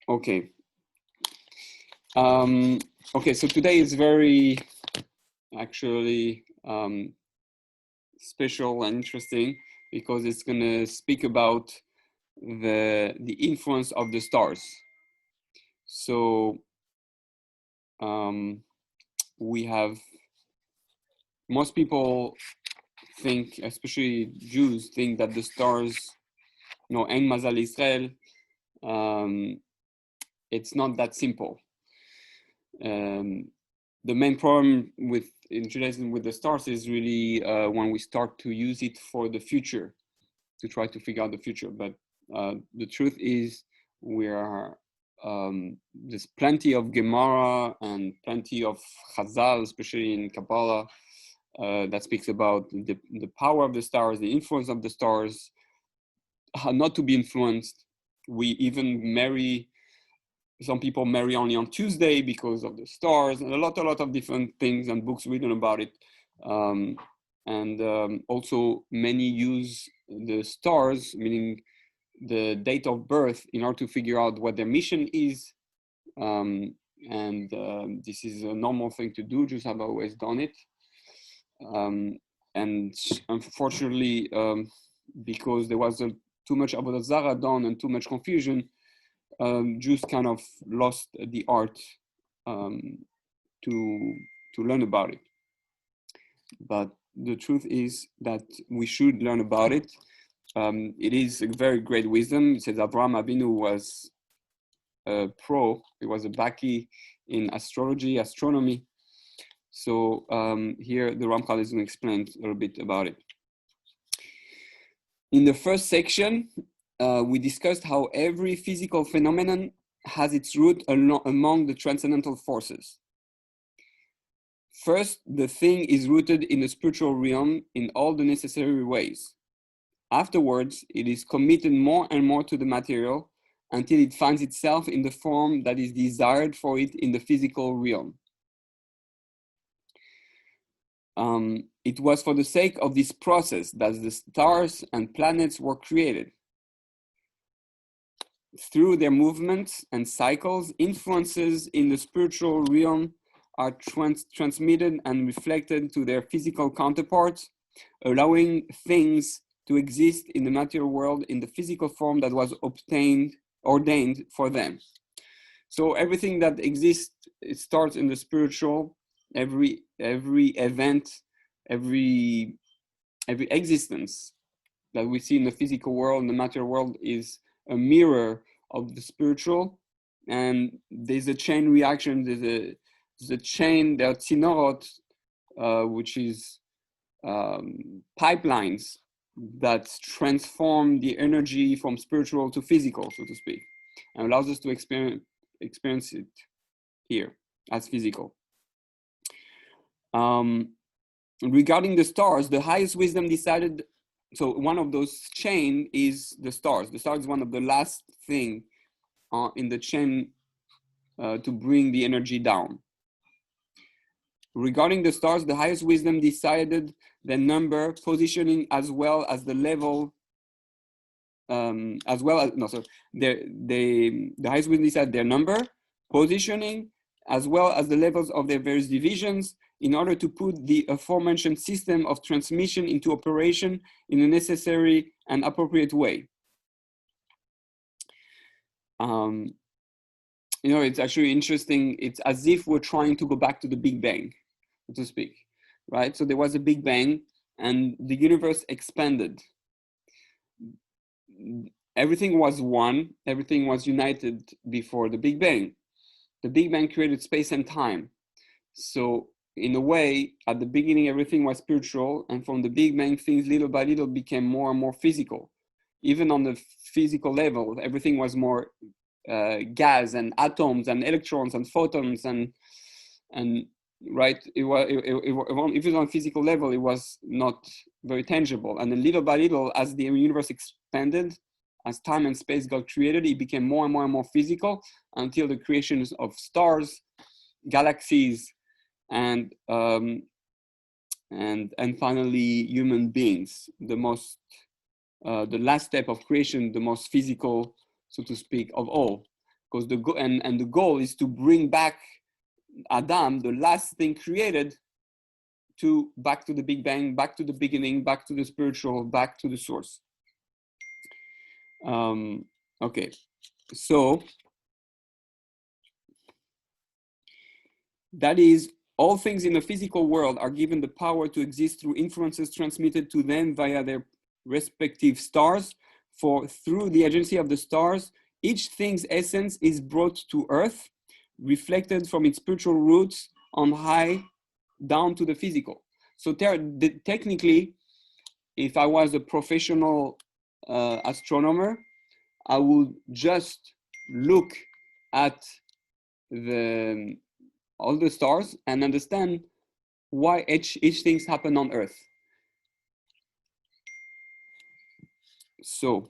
Okay. Okay, so today is very actually special and interesting because it's going to speak about the influence of the stars. So we have, most people think, especially Jews, think that the stars, En Mazal Israel, it's not that simple. The main problem in Judaism with the stars is really when we start to use it for the future, to try to figure out the future. But the truth is, there's plenty of Gemara and plenty of Chazal, especially in Kabbalah, that speaks about the power of the stars, the influence of the stars, how not to be influenced. We even some people marry only on Tuesday because of the stars, and a lot of different things and books written about it. Also many use the stars, meaning the date of birth, in order to figure out what their mission is. This is a normal thing to do. Jews have always done it. And unfortunately, because there was too much avodah zarah done and too much confusion, Jews kind of lost the art to learn about it. But the truth is that we should learn about it. It is a very great wisdom. It says Avraham Avinu was a pro. He was a baki in astrology, astronomy. So here the Ramchal is going to explain a little bit about it. In the first section, we discussed how every physical phenomenon has its root among the transcendental forces. First, the thing is rooted in the spiritual realm in all the necessary ways. Afterwards, it is committed more and more to the material until it finds itself in the form that is desired for it in the physical realm. It was for the sake of this process that the stars and planets were created. Through their movements and cycles, influences in the spiritual realm are transmitted and reflected to their physical counterparts, allowing things to exist in the material world in the physical form that was ordained for them. So everything that exists, it starts in the spiritual. Every event, every existence that we see in the physical world, in the material world, is a mirror of the spiritual. And there's a chain reaction. There's a chain, there are tzinorot, which is pipelines that transform the energy from spiritual to physical, so to speak, and allows us to experience it here as physical. Regarding the stars, the highest wisdom decided, so one of those chain is the stars. The stars is one of the last thing in the chain to bring the energy down. Regarding the stars, the highest wisdom decided the number, positioning, as well as the level, the highest wisdom decided their number, positioning, as well as the levels of their various divisions, in order to put the aforementioned system of transmission into operation in a necessary and appropriate way. It's actually interesting. It's as if we're trying to go back to the Big Bang, so to speak, right? So there was a Big Bang and the universe expanded. Everything was one, everything was united before the Big Bang. The Big Bang created space and time. So in a way, at the beginning, everything was spiritual, and from the Big Bang, things little by little became more and more physical. Even on the physical level, everything was more gas and atoms and electrons and photons and right. It was if it was on physical level, it was not very tangible. And then little by little, as the universe expanded, as time and space got created, it became more and more and more physical until the creation of stars, galaxies, and finally human beings, the last step of creation, the most physical, so to speak, of all. because the goal is to bring back Adam, the last thing created, back to the Big Bang, back to the beginning, back to the spiritual, back to the source. Okay, so that is, all things in the physical world are given the power to exist through influences transmitted to them via their respective stars. For through the agency of the stars, each thing's essence is brought to earth, reflected from its spiritual roots on high down to the physical. So technically, if I was a professional astronomer, I would just look at all the stars and understand why each things happen on Earth. So,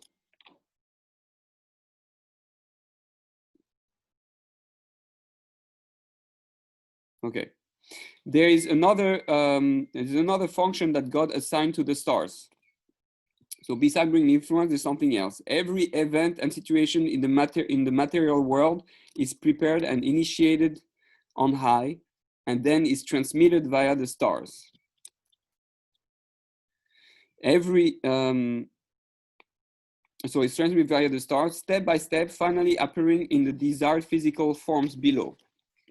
okay, there is another function that God assigned to the stars. So besides bringing influence, there's something else. Every event and situation in the material world is prepared and initiated on high, and then is transmitted via the stars. So it's transmitted via the stars, step by step, finally appearing in the desired physical forms below.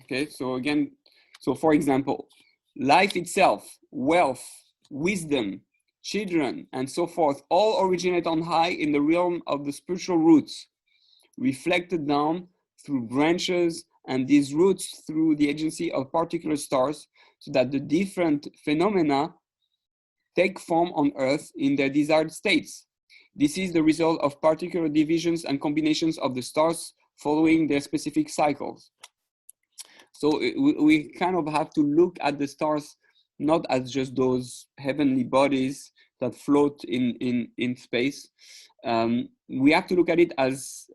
Okay, so again, for example, life itself, wealth, wisdom, children, and so forth, all originate on high in the realm of the spiritual roots, reflected down through branches, and these roots through the agency of particular stars, so that the different phenomena take form on Earth in their desired states. This is the result of particular divisions and combinations of the stars following their specific cycles. So we kind of have to look at the stars not as just those heavenly bodies that float in space. We have to look at it as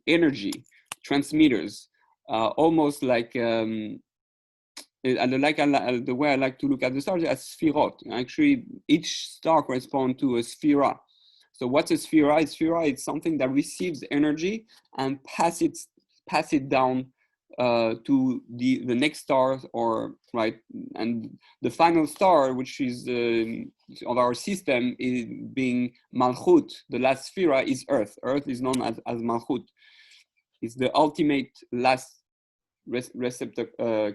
energy transmitters, almost like the way I like to look at the stars as sphirot. Actually, each star corresponds to a sphera. So what's a sphera? A sphera is something that receives energy and pass it down to the next star, or right, and the final star, which is of our system, is being Malchut. The last sphera is Earth. Earth is known as Malchut. It's the ultimate last receptacle.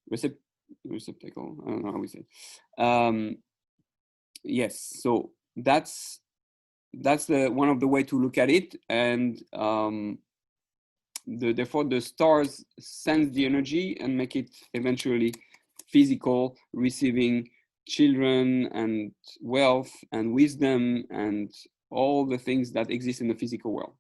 Receptacle. I don't know how we say it. Yes. So that's one of the way to look at it, and therefore the stars sense the energy and make it eventually physical, receiving children and wealth and wisdom and all the things that exist in the physical world.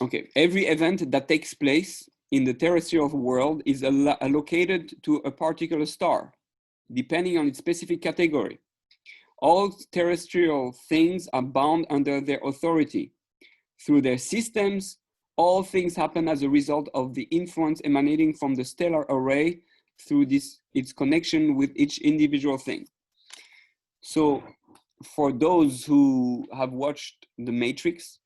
Okay, every event that takes place in the terrestrial world is allocated to a particular star, depending on its specific category. All terrestrial things are bound under their authority. Through their systems, all things happen as a result of the influence emanating from the stellar array through its connection with each individual thing. So for those who have watched The Matrix,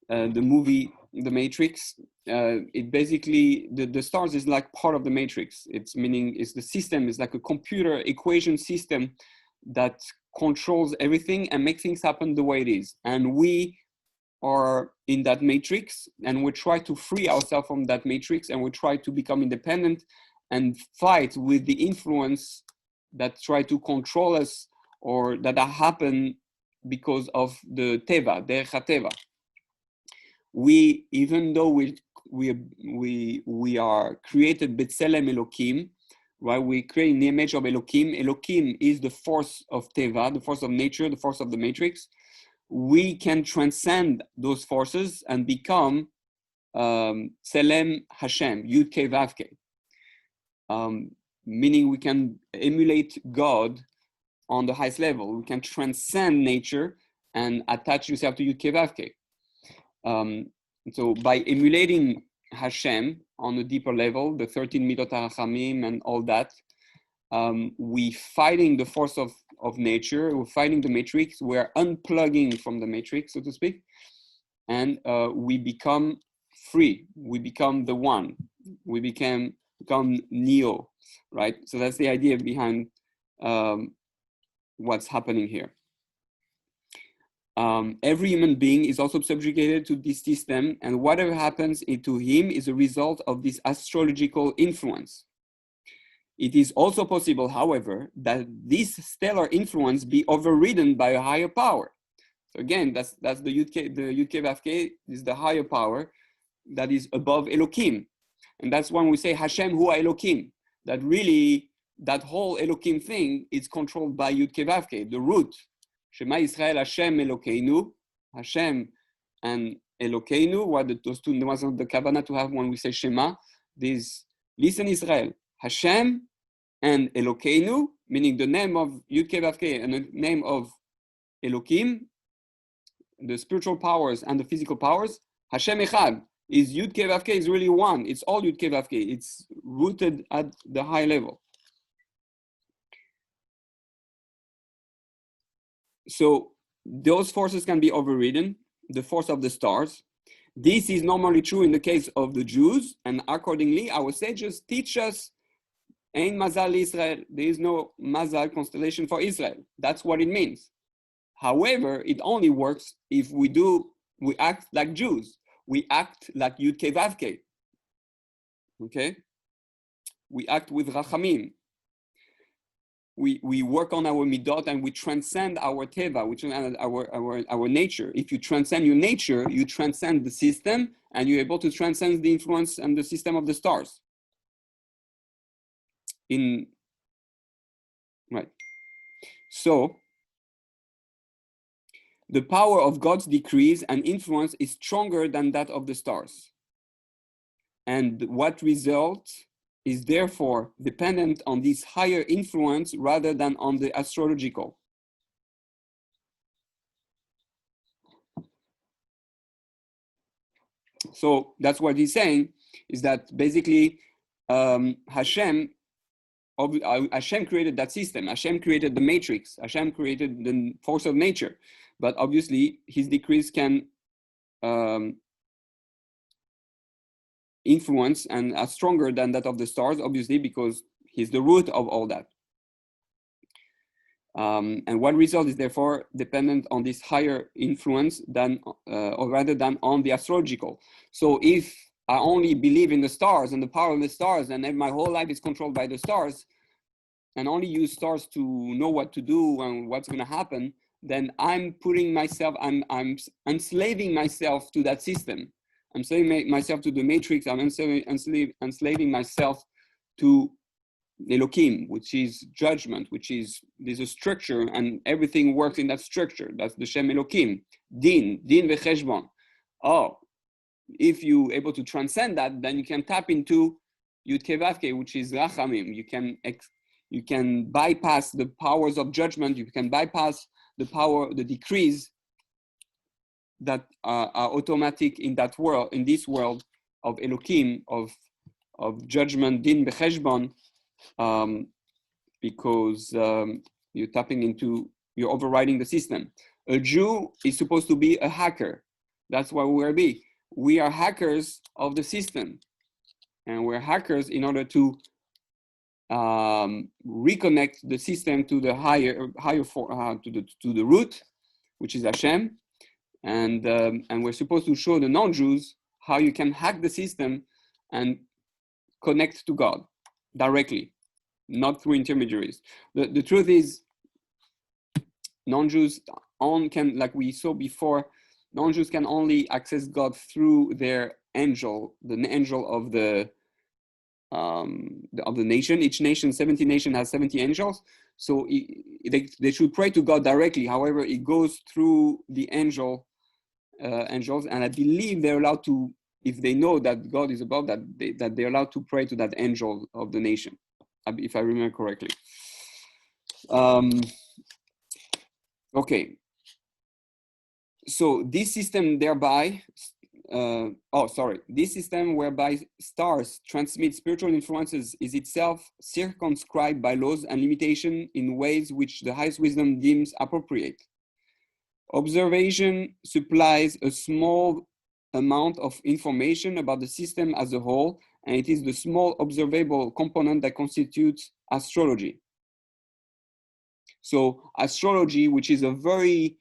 the movie The Matrix, it basically, the stars is like part of the matrix. It's meaning is the system is like a computer equation system that controls everything and makes things happen the way it is. And we are in that matrix, and we try to free ourselves from that matrix, and we try to become independent and fight with the influence that try to control us, or that happen because of the teva, derech teva. We, even though we are created b'tselem Elokim, right? We create in the image of Elokim. Elokim is the force of teva, the force of nature, the force of the matrix. We can transcend those forces and become Tselem Hashem, Yud Kei Vav Kei. Meaning we can emulate God on the highest level. We can transcend nature and attach yourself to Yud Kei Vav Kei. So by emulating Hashem on a deeper level, the 13 Midot HaRachamim and all that, we fighting the force of of nature. We're fighting the matrix. We're unplugging from the matrix, so to speak, and we become free. We become the one. We become Neo, right? So that's the idea behind what's happening here. Every human being is also subjugated to this system, and whatever happens to him is a result of this astrological influence. It is also possible, however, that this stellar influence be overridden by a higher power. So again, that's the Yud-Kei Vav-Kei is the higher power that is above Elohim. And that's when we say Hashem Hu Elohim, that really that whole Elohim thing is controlled by Yud-Kei Vav-Kei, the root. Shema Yisrael Hashem Elokeinu, Hashem and Elokeinu, what those two was on the Kavanah to have when we say Shema. This, listen Israel, Hashem and Elokeinu, meaning the name of Yud-Kei Vav-Kei and the name of Elohim, the spiritual powers and the physical powers. Hashem Echad is Yud-Kei Vav-Kei is really one. It's all Yud-Kei Vav-Kei. It's rooted at the high level. So those forces can be overridden, the force of the stars. This is normally true in the case of the Jews, and accordingly, our sages teach us, Ein Mazal Israel, there is no Mazal constellation for Israel. That's what it means. However, it only works if we act like Jews. We act like Yud-Kei Vav-Kei. Okay? We act with Rachamim. We work on our midot and we transcend our teva, which is our nature. If you transcend your nature, you transcend the system, and you're able to transcend the influence and the system of the stars. Right. So the power of God's decrees and influence is stronger than that of the stars. And what results is therefore dependent on this higher influence rather than on the astrological. So that's what he's saying, is that basically Hashem created that system. Hashem created the matrix. Hashem created the force of nature. But obviously his decrees can influence and are stronger than that of the stars, obviously, because he's the root of all that. And what result is therefore dependent on this higher influence than, or rather than on the astrological. So if I only believe in the stars and the power of the stars, and then my whole life is controlled by the stars, and only use stars to know what to do and what's going to happen, then I'm putting myself, I'm enslaving myself to that system. I'm enslaving myself to the matrix. I'm enslaving myself to Elohim, which is judgment, there's a structure, and everything works in that structure. That's the Shem Elohim. Din v'cheshbon. Oh, if you're able to transcend that, then you can tap into Yud-Kei Vav-Kei, which is Rachamim. You can bypass the powers of judgment. You can bypass the decrees that are automatic in that world, in this world of Elohim, of judgment, din b'cheshbon, because you're overriding the system. A Jew is supposed to be a hacker. That's what we are hackers of the system, and we're hackers in order to reconnect the system to the to the root, which is Hashem, and we're supposed to show the non-Jews how you can hack the system and connect to God directly, not through intermediaries. The truth is, non-Jews can, like we saw before, non-Jews can only access God through their angel, the angel of the nation. Each nation, 70 nations has 70 angels. So they should pray to God directly. However, it goes through the angels, and I believe they're allowed to, if they know that God is above that, that they're allowed to pray to that angel of the nation, if I remember correctly. Okay. So this system thereby This system whereby stars transmit spiritual influences is itself circumscribed by laws and limitation in ways which the highest wisdom deems appropriate. Observation supplies a small amount of information about the system as a whole, and it is the small observable component that constitutes astrology. So astrology, which is a very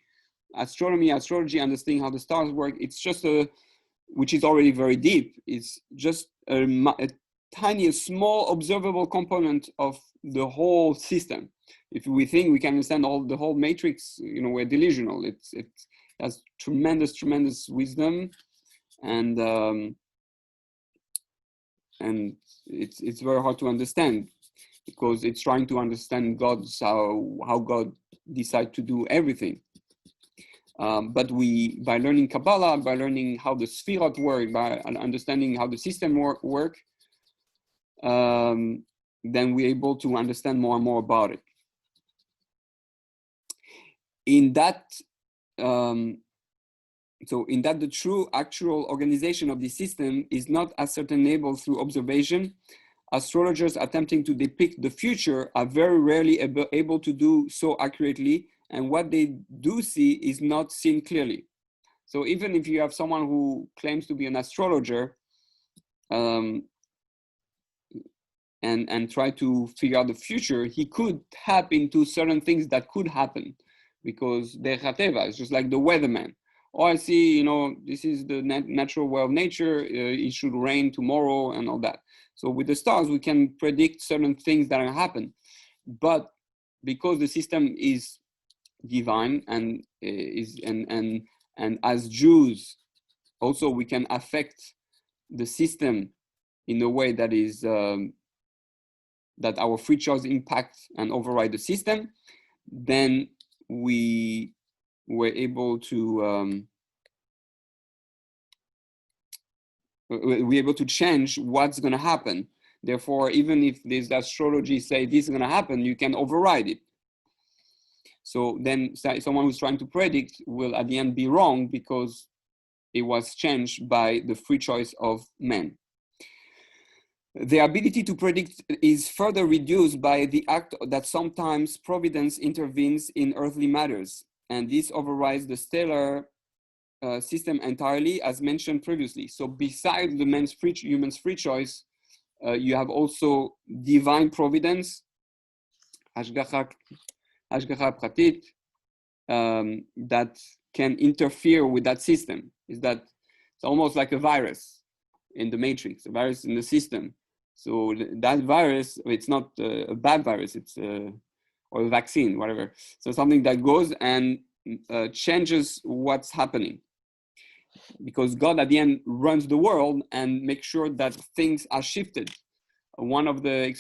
astrology, understanding how the stars work, it's just which is already very deep. It's just a tiny, small observable component of the whole system. If we think we can understand the whole matrix, we're delusional. It has tremendous wisdom, and it's very hard to understand, because it's trying to understand how God decided to do everything. But by learning Kabbalah, by learning how the Sfirot work, by understanding how the system work, then we're able to understand more and more about it. In that, the true actual organization of the system is not ascertainable through observation. Astrologers attempting to depict the future are very rarely able to do so accurately, and what they do see is not seen clearly. So even if you have someone who claims to be an astrologer and try to figure out the future, he could tap into certain things that could happen, because Derech Hateva is just like the weatherman. Oh, I see, this is the natural way of nature, it should rain tomorrow and all that. So with the stars, we can predict certain things that will happen. But because the system is divine and as Jews, also we can affect the system in a way that is that our free choice impact and override the system, then we were able to change what's going to happen. Therefore, even if this astrology say this is going to happen, you can override it. So then someone who's trying to predict will at the end be wrong, because it was changed by the free choice of man. The ability to predict is further reduced by the act that sometimes providence intervenes in earthly matters, and this overrides the stellar system entirely, as mentioned previously. So besides the human's free choice, you have also divine providence, Hashgacha Pratit, that can interfere with that system. It's almost like a virus in the matrix, a virus in the system. So that virus, it's not a bad virus, it's or a vaccine, whatever. So something that goes and changes what's happening, because God at the end runs the world and makes sure that things are shifted. One of the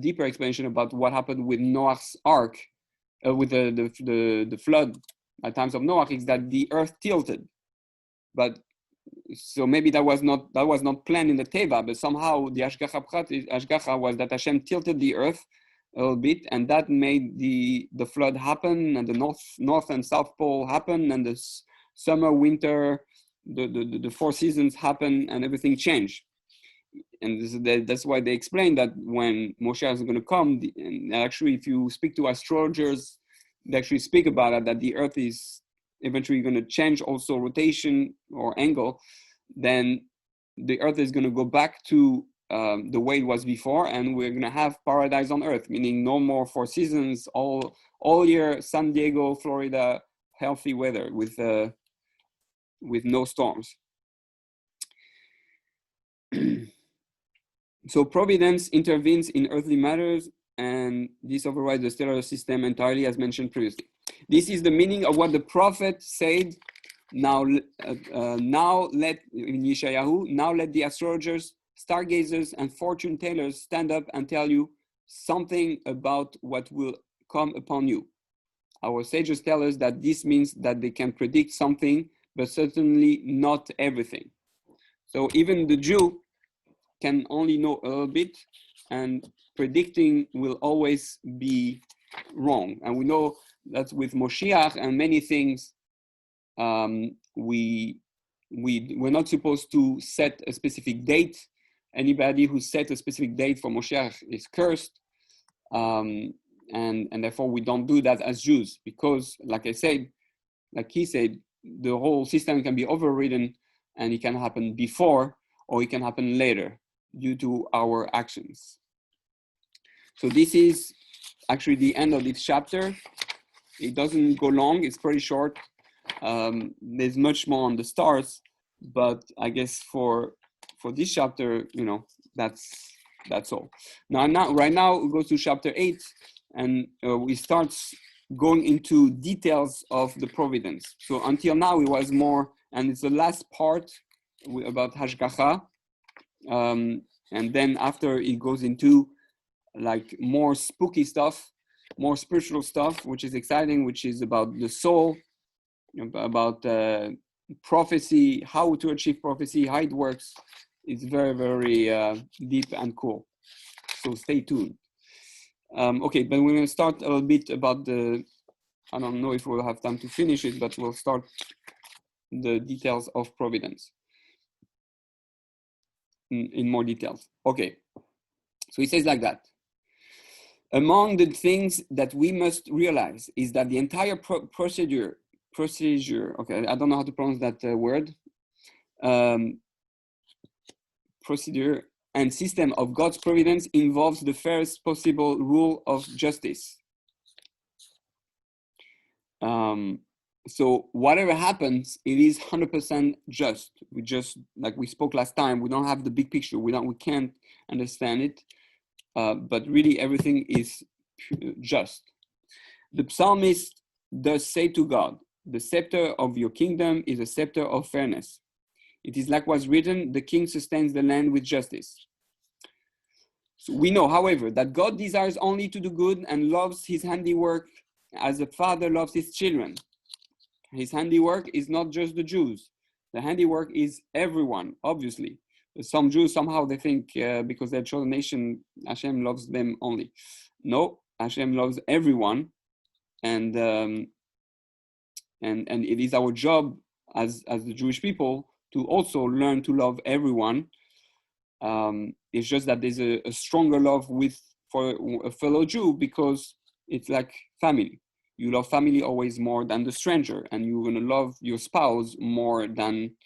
deeper explanation about what happened with Noah's ark, with the flood at times of Noah, is that the earth tilted. But so maybe that was not planned in the Teva, but somehow the Hashgacha was that Hashem tilted the earth a little bit, and that made the flood happen, and the north and south pole happen, and the summer, winter, the 4 seasons happen, and everything changed. And that's why they explain that when Moshe is going to come, and actually if you speak to astrologers, they actually speak about it, that the earth is eventually going to change also rotation or angle, then the earth is going to go back to the way it was before, and we're going to have paradise on earth, meaning no more 4 seasons, all year, San Diego, Florida, healthy weather with no storms. So providence intervenes in earthly matters, and this overrides the stellar system entirely, as mentioned previously. This is the meaning of what the prophet said. Now let in Yeshayahu, now let the astrologers, stargazers, and fortune tellers stand up and tell you something about what will come upon you. Our sages tell us that this means that they can predict something, but certainly not everything. So even the Jew can only know a little bit, and predicting will always be wrong. And we know that with Moshiach and many things, we we're not supposed to set a specific date. Anybody who sets a specific date for Moshiach is cursed. And therefore we don't do that as Jews, because like he said, the whole system can be overridden, and it can happen before or it can happen later due to our actions. So this is actually the end of this chapter. It doesn't go long, it's pretty short. There's much more on the stars, but I guess for this chapter, that's all. Right now we go to chapter 8, and we start going into details of the providence. So until now it was more, and it's the last part about Hashgacha, and then after it goes into like more spooky stuff, more spiritual stuff, which is exciting, which is about the soul, about prophecy, how to achieve prophecy, how it works. It's very, very deep and cool. So stay tuned. Okay, but we're going to start a little bit about I don't know if we'll have time to finish it, but we'll start the details of providence in more details. Okay, so he says like that. Among the things that we must realize is that the entire procedure, okay, I don't know how to pronounce that word, procedure and system of God's providence involves the fairest possible rule of justice. So whatever happens, it is 100% just. We just, like we spoke last time, we don't have the big picture. We can't understand it. But really everything is just. The psalmist does say to God, the scepter of your kingdom is a scepter of fairness. It is likewise written, the king sustains the land with justice. So we know, however, that God desires only to do good and loves his handiwork as a father loves his children. His handiwork is not just the Jews. The handiwork is everyone, obviously. Some Jews, somehow they think because they're a chosen nation, Hashem loves them only. No, Hashem loves everyone. And it is our job as the Jewish people to also learn to love everyone. It's just that there's a stronger love for a fellow Jew because it's like family. You love family always more than the stranger, and you're going to love your spouse more than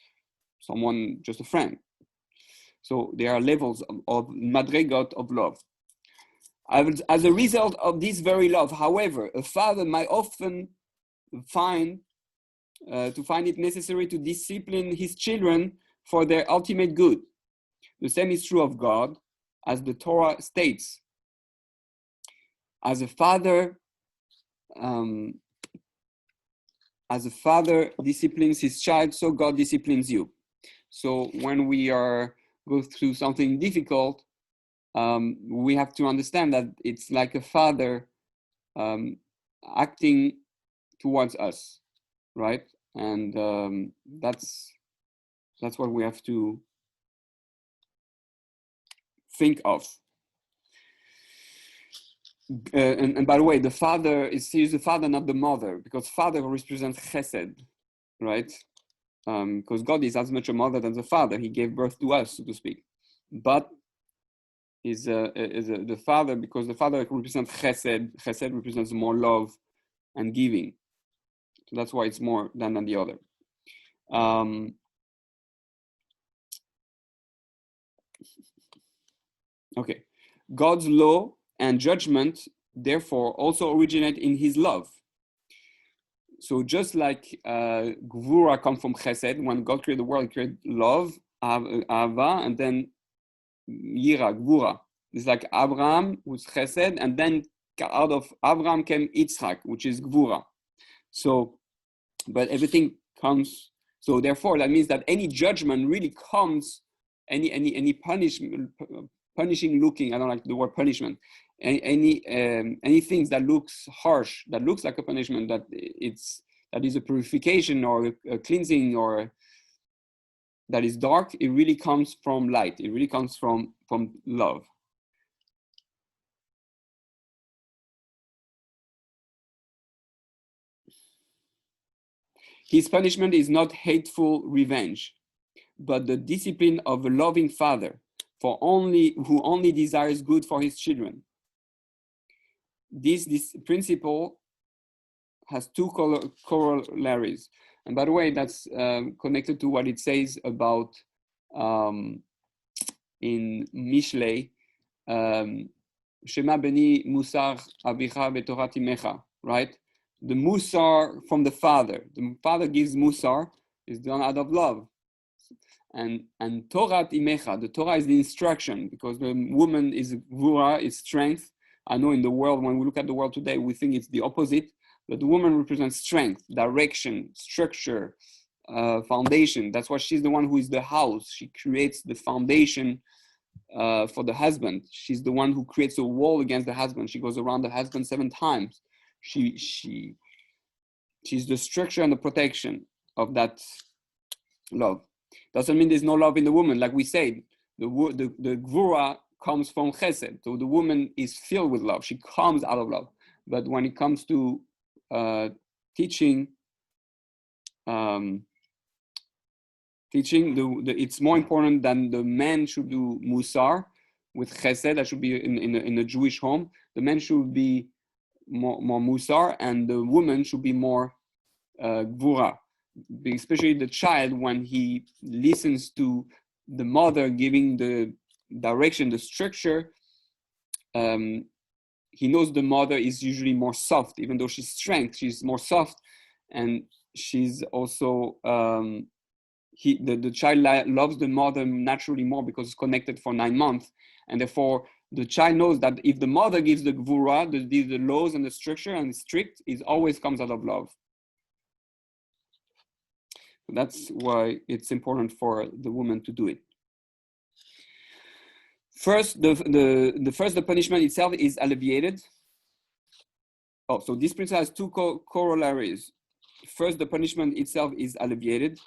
someone, just a friend. So there are levels of madregot of love. As a result of this very love, however, a father might often find it necessary to discipline his children for their ultimate good. The same is true of God, as the Torah states. As a father disciplines his child, so God disciplines you. So when we go through something difficult, we have to understand that it's like a father acting towards us, right? And that's what we have to think of. And by the way, the father is the father, not the mother, because father represents chesed, right? Because God is as much a mother than the father. He gave birth to us, so to speak. But is the father, because the father represents chesed. Chesed represents more love and giving. So that's why it's more than the other. Okay. God's law and judgment, therefore, also originate in his love. So just like Gvura comes from Chesed, when God created the world, he created love, Ava, and then Yira, Gvura. It's like Abraham, who's Chesed, and then out of Abraham came Yitzchak, which is Gvura. So, but everything comes, so therefore that means that any judgment really comes, any punishment, punishing looking, I don't like the word punishment, any things that looks harsh, that looks like a punishment, that is a purification or a cleansing, or that is dark, it really comes from light. It really comes from love. His punishment is not hateful revenge, but the discipline of a loving father who only desires good for his children. This principle has two corollaries. And by the way, that's connected to what it says about in Mishlei, Shema beni musar avicha v'torat imecha, right? The musar from the father. The father gives musar, is done out of love. And Torat imecha, the Torah is the instruction, because the woman is gvura, is strength. I know in the world, when we look at the world today, we think it's the opposite, but the woman represents strength, direction, structure, foundation. That's why she's the one who is the house. She creates the foundation for the husband. She's the one who creates a wall against the husband. She goes around the husband 7 times. She's the structure and the protection of that love. Doesn't mean there's no love in the woman. Like we said, the gvura comes from chesed. So the woman is filled with love. She comes out of love. But when it comes to teaching, it's more important than the man should do musar with chesed. That should be in a Jewish home. The man should be more musar, and the woman should be more gvura. Especially the child, when he listens to the mother giving the direction, the structure, he knows the mother is usually more soft. Even though she's strength, she's more soft, and she's also the child loves the mother naturally more because it's connected for 9 months, and therefore the child knows that if the mother gives the gvura, the laws and the structure and strict, it always comes out of love. That's why it's important for the woman to do it. First, the punishment itself is alleviated. Oh, so this principle has two corollaries. First, the punishment itself is alleviated.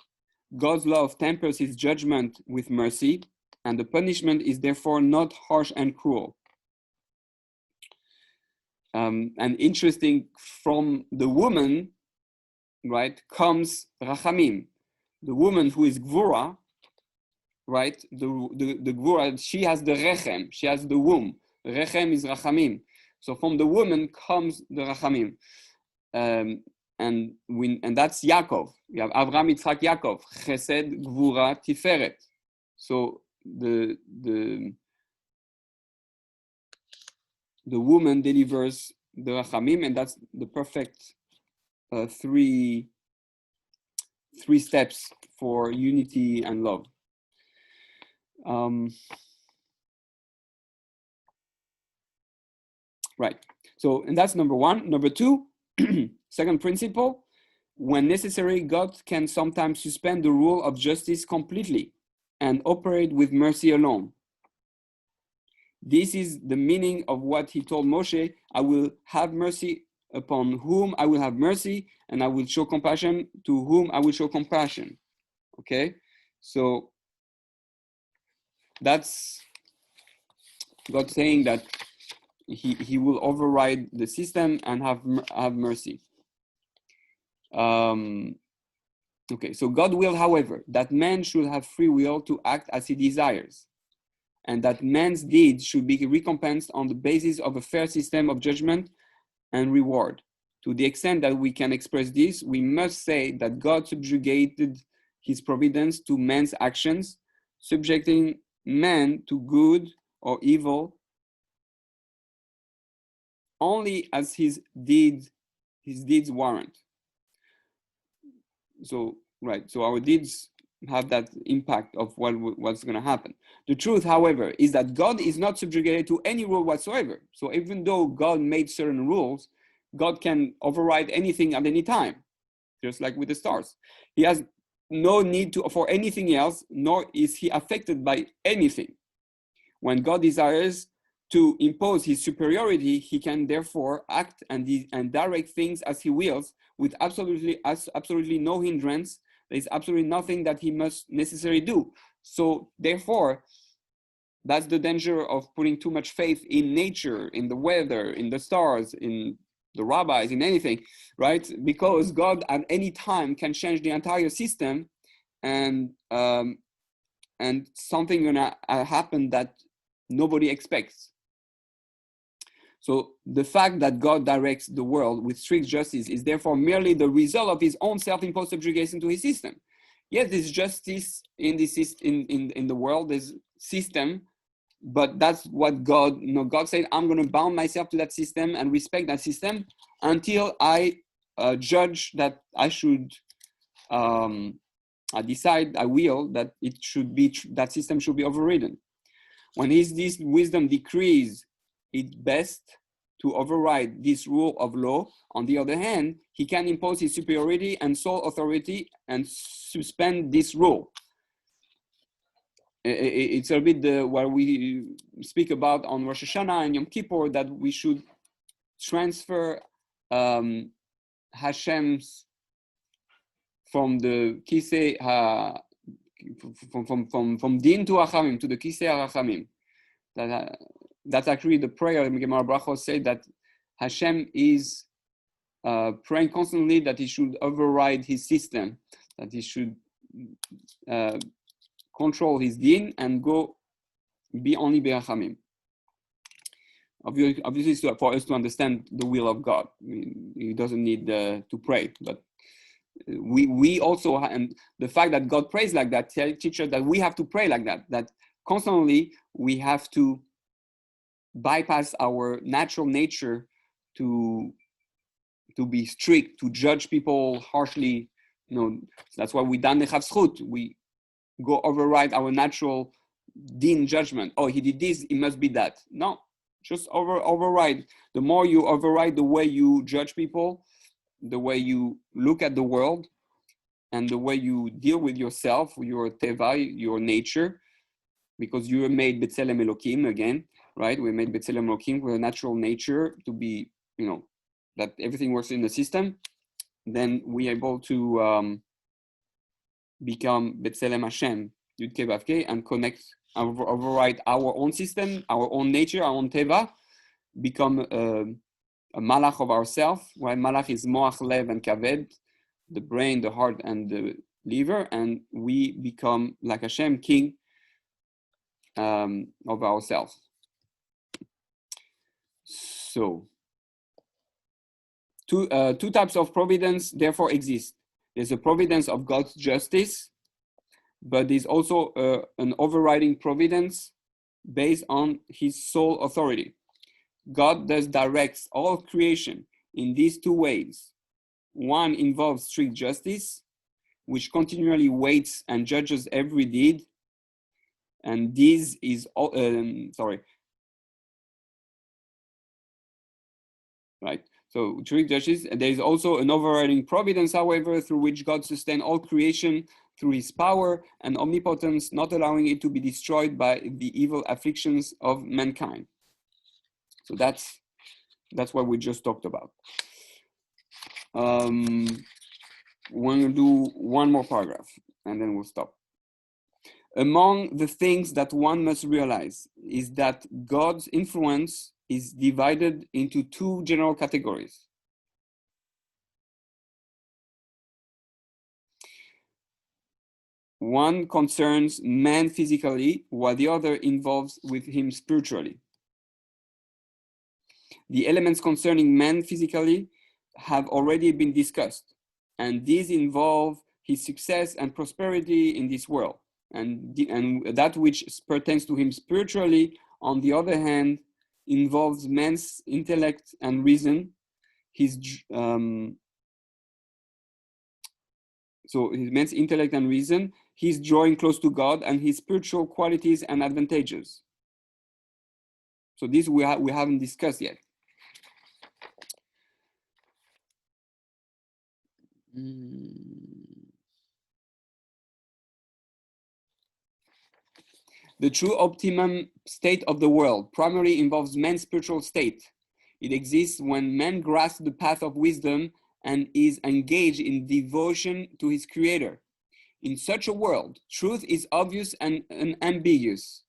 God's love tempers his judgment with mercy, and the punishment is therefore not harsh and cruel. And interesting, from the woman, right, comes rachamim. The woman who is gvura, right, the gvura, she has the rechem, she has the womb. Rechem is rachamim. So from the woman comes the rachamim. And that's Yaakov. You have Avraham, Yitzchak, Yaakov. Chesed, gvura, tiferet. So the woman delivers the rachamim, and that's the perfect three steps for unity and love. Right. So, and that's number one. Number two, second principle, when necessary, God can sometimes suspend the rule of justice completely and operate with mercy alone. This is the meaning of what he told Moshe: I will have mercy upon whom I will have mercy, and I will show compassion to whom I will show compassion. Okay, so that's God saying that he will override the system and have mercy. Okay, so God will, however, that man should have free will to act as he desires, and that man's deeds should be recompensed on the basis of a fair system of judgment and reward. To the extent that we can express this, we must say that God subjugated his providence to man's actions, subjecting man to good or evil only as his deeds warrant. So, right, so our deeds have that impact of what's going to happen. The truth, however, is that God is not subjugated to any rule whatsoever. So even though God made certain rules, God can override anything at any time, just like with the stars. He has no need for anything else, nor is he affected by anything. When God desires to impose his superiority, he can therefore act and direct things as he wills, with absolutely no hindrance. There is absolutely nothing that he must necessarily do. So therefore, that's the danger of putting too much faith in nature, in the weather, in the stars, in the rabbis, in anything, right? Because God at any time can change the entire system, and something gonna happen that nobody expects. So the fact that God directs the world with strict justice is therefore merely the result of his own self-imposed subjugation to his system. Yes, there's justice in the world, there's system, but that's what God, God said, I'm going to bound myself to that system and respect that system until I judge that I should, I decide, I will, that it should be, that system should be overridden. When this wisdom decrees it best to override this rule of law, on the other hand, he can impose his superiority and sole authority and suspend this rule. It's a bit what we speak about on Rosh Hashanah and Yom Kippur, that we should transfer Hashem's from the Kisei from Din to Achamim to the Kisei HaRachamim. That's actually the prayer. Gemara Brachos say that Hashem is praying constantly that he should override his system, that he should control his din and go be only Berachamim. Obviously, for us to understand the will of God, he doesn't need to pray, but we also, and the fact that God prays like that teaches that we have to pray like that, that constantly we have to bypass our natural nature to be strict, to judge people harshly. That's why we dan nechavschut. We go override our natural din judgment. Oh, he did this, it must be that. No, just override. The more you override the way you judge people, the way you look at the world, and the way you deal with yourself, your teva, your nature, because you are made B'Tselem Elokim again, right? We're made B'Tselem Elokim with a natural nature to be, that everything works in the system. Then we are able to become B'Tselem Hashem, Yud Kei Vav Kei, and connect, override our own system, our own nature, our own teva, become a malach of ourselves, while malach is moach, lev, and kaved, the brain, the heart, and the liver, and we become like Hashem, king of ourselves. So, two types of providence therefore exist. There's a providence of God's justice, but there's also an overriding providence based on his sole authority. God thus directs all creation in these two ways. One involves strict justice, which continually weights and judges every deed, and this is right. So strict justice. There is also an overriding providence, however, through which God sustains all creation through his power and omnipotence, not allowing it to be destroyed by the evil afflictions of mankind. So that's what we just talked about. We're going to do one more paragraph and then we'll stop. Among the things that one must realize is that God's influence is divided into two general categories. One concerns man physically, while the other involves with him spiritually. The elements concerning man physically have already been discussed, and these involve his success and prosperity in this world. And that which pertains to him spiritually, on the other hand, involves man's intellect and reason, his man's intellect and reason, his drawing close to God, and his spiritual qualities and advantages. So this we haven't discussed yet. The true optimum state of the world primarily involves man's spiritual state. It exists when man grasps the path of wisdom and is engaged in devotion to his creator. In such a world, truth is obvious and unambiguous.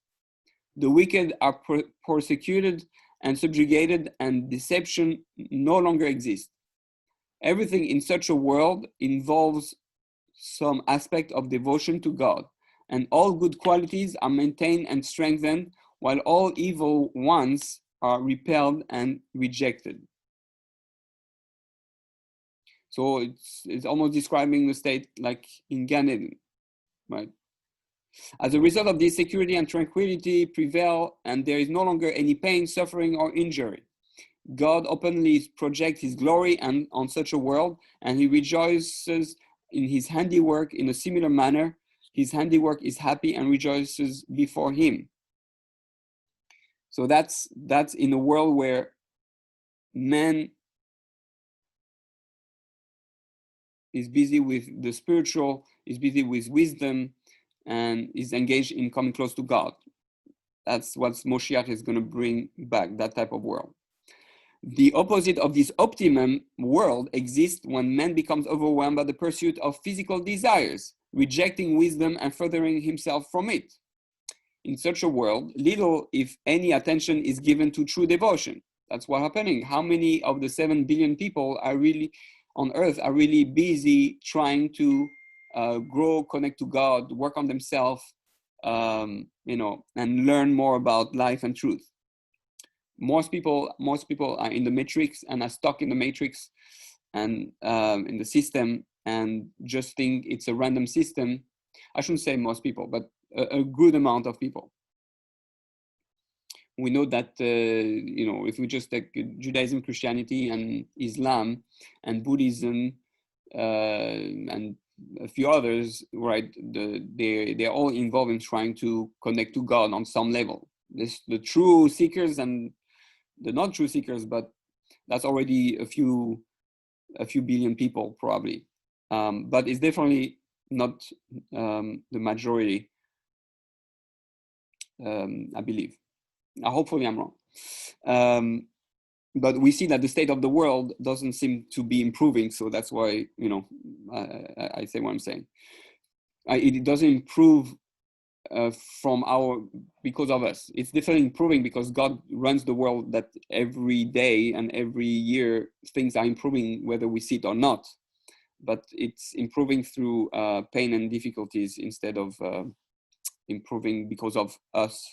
The wicked are persecuted and subjugated, and deception no longer exist. Everything in such a world involves some aspect of devotion to God, and all good qualities are maintained and strengthened, while all evil ones are repelled and rejected. So it's almost describing the state like in Gan Eden, right? As a result of this, security and tranquility prevail, and there is no longer any pain, suffering, or injury. God openly projects his glory on such a world, and he rejoices in his handiwork in a similar manner. His handiwork is happy and rejoices before him. So that's in a world where man is busy with the spiritual, is busy with wisdom, and is engaged in coming close to God. That's what Moshiach is going to bring back, that type of world. The opposite of this optimum world exists when man becomes overwhelmed by the pursuit of physical desires, rejecting wisdom and furthering himself from it. In such a world, little, if any, attention is given to true devotion. That's what's happening. How many of the 7 billion people are really on earth are really busy trying to grow, connect to God, work on themselves, and learn more about life and truth. Most people are in the matrix and are stuck in the matrix and in the system, and just think it's a random system. I shouldn't say most people, but a good amount of people. We know that if we just take Judaism, Christianity, and Islam, and Buddhism, and a few others, right? They're all involved in trying to connect to God on some level. The true seekers and the not true seekers, but that's already a few billion people probably. But it's definitely not the majority. I believe. Hopefully I'm wrong. But we see that the state of the world doesn't seem to be improving. So that's why, I say what I'm saying. It doesn't improve because of us. It's definitely improving because God runs the world, that every day and every year things are improving whether we see it or not. But it's improving through pain and difficulties instead of improving because of us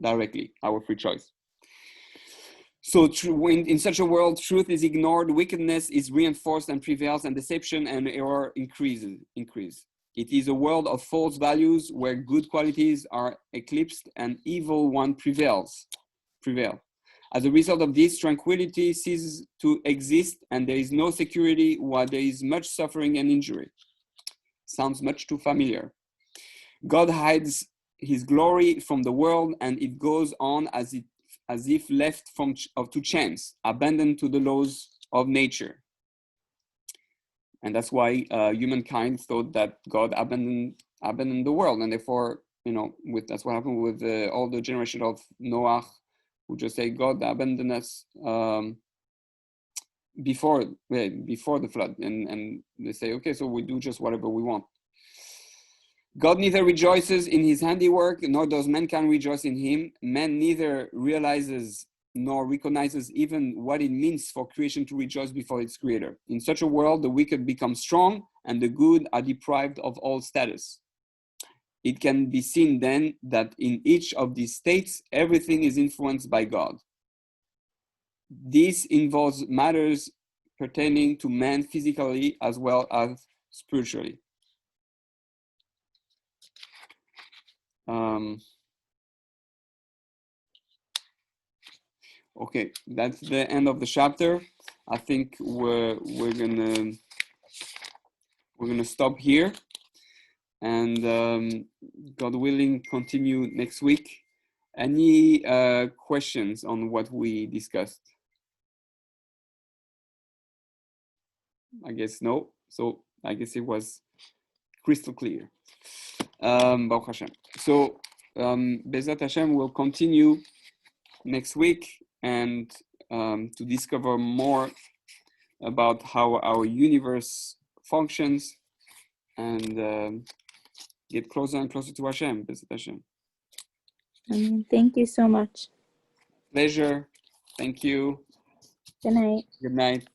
directly, our free choice. So when in such a world, truth is ignored, wickedness is reinforced and prevails, and deception and error increase. It is a world of false values where good qualities are eclipsed and evil one prevail. As a result of this, tranquility ceases to exist, and there is no security while there is much suffering and injury. Sounds much too familiar. God hides his glory from the world, and it goes on as if left to chance, abandoned to the laws of nature. And that's why humankind thought that God abandoned the world, and therefore, that's what happened with all the generation of Noah, who just say God abandoned us before the flood, and they say, okay, so we do just whatever we want. God neither rejoices in his handiwork, nor does mankind rejoice in him. Man neither realizes nor recognizes even what it means for creation to rejoice before its creator. In such a world, the wicked become strong and the good are deprived of all status. It can be seen then that in each of these states, everything is influenced by God. This involves matters pertaining to man physically as well as spiritually. Okay, that's the end of the chapter. I think we're gonna stop here, and God willing, continue next week. Any questions on what we discussed? I guess no. So I guess it was crystal clear. Baruch Hashem. So Bezat Hashem will continue next week, and to discover more about how our universe functions, and get closer and closer to Hashem. Bezat Hashem. Thank you so much. Pleasure. Thank you. Good night. Good night.